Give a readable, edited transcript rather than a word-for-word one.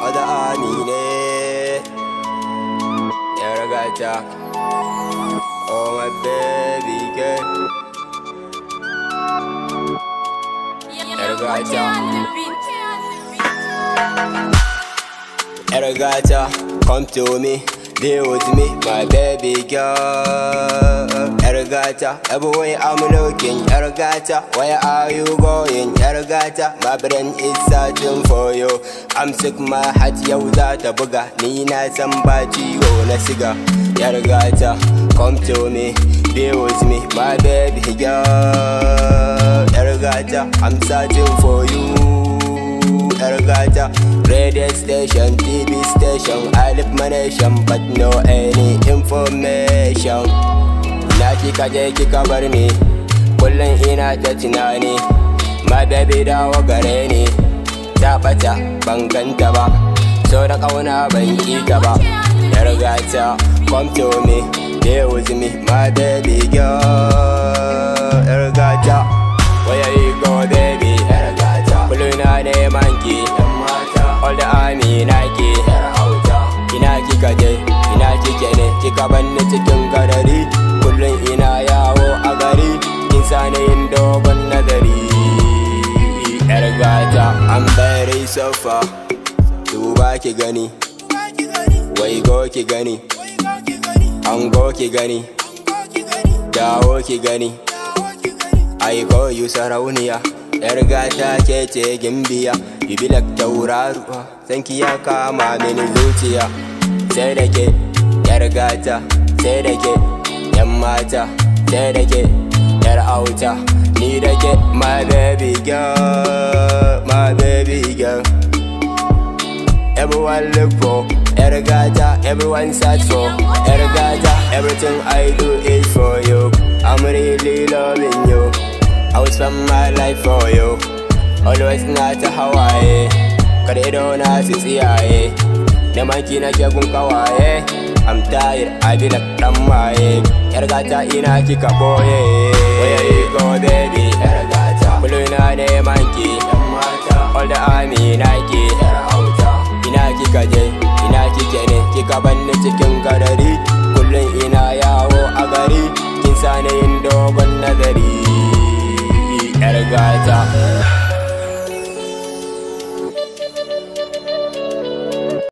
wadda amine yar gata. Oh my baby girl, yar gata. Yar gata, come to me, be with me, my baby girl. Yar gata, everywhere I'm looking, yar gata. Where are you going, yar gata? My brain is searching for you. I'm sick, my heart yau za ta buga. Ni na san ba ciwo na siga. Yar gata, come to me, be with me, my baby girl. Yar gata, I'm searching for you. Yar gata, radio station, TV station, I live my nation, but no any information. Na kika je kika bar ni, kullum ina ta tunani. My baby dawo gare ni, ta bata ban ganta ba, so da kauna ban ki ta ba. Yar gata, come to me, be with me, my baby girl. Yar gata, where you go baby? Yar gata, kullum na neman ki. All the army nake, ina kika je, ina kike ne, kika banni cikin garari. Kullum ina yawo a gari, kin sani yin dogon nazari. Yar gata, I'm very so far. Duba ki gani, wai go ki gani, an go ki gani, dawo ki gani. I call you sarauniya, yar gata ke ce gimbiya. You be like tauraruwa, sanki ya kama mini zuciya. Sai da ke, yar gata, sai da ke, yan mata, sai da ke, yar auta. Ni da ke, my baby girl, my baby girl. Everyone look for yar gata, everyone search for yar gata. Everything I do is for you. I'm really loving you. I will spend my life for you. Always not a Hawaii. Kada ido na su tsiyaye, da maki na ke gun kawaye. I'm tired, I be like dan maye. Yar gata ina kika boye. Where you go baby? Yar gata, kullum na neman ki. All the army nake, ina kika je, ina kike ne, kika banni cikin garari. Kullum ina yawo a gari, kin sani yin dogon nazari. Yar gata.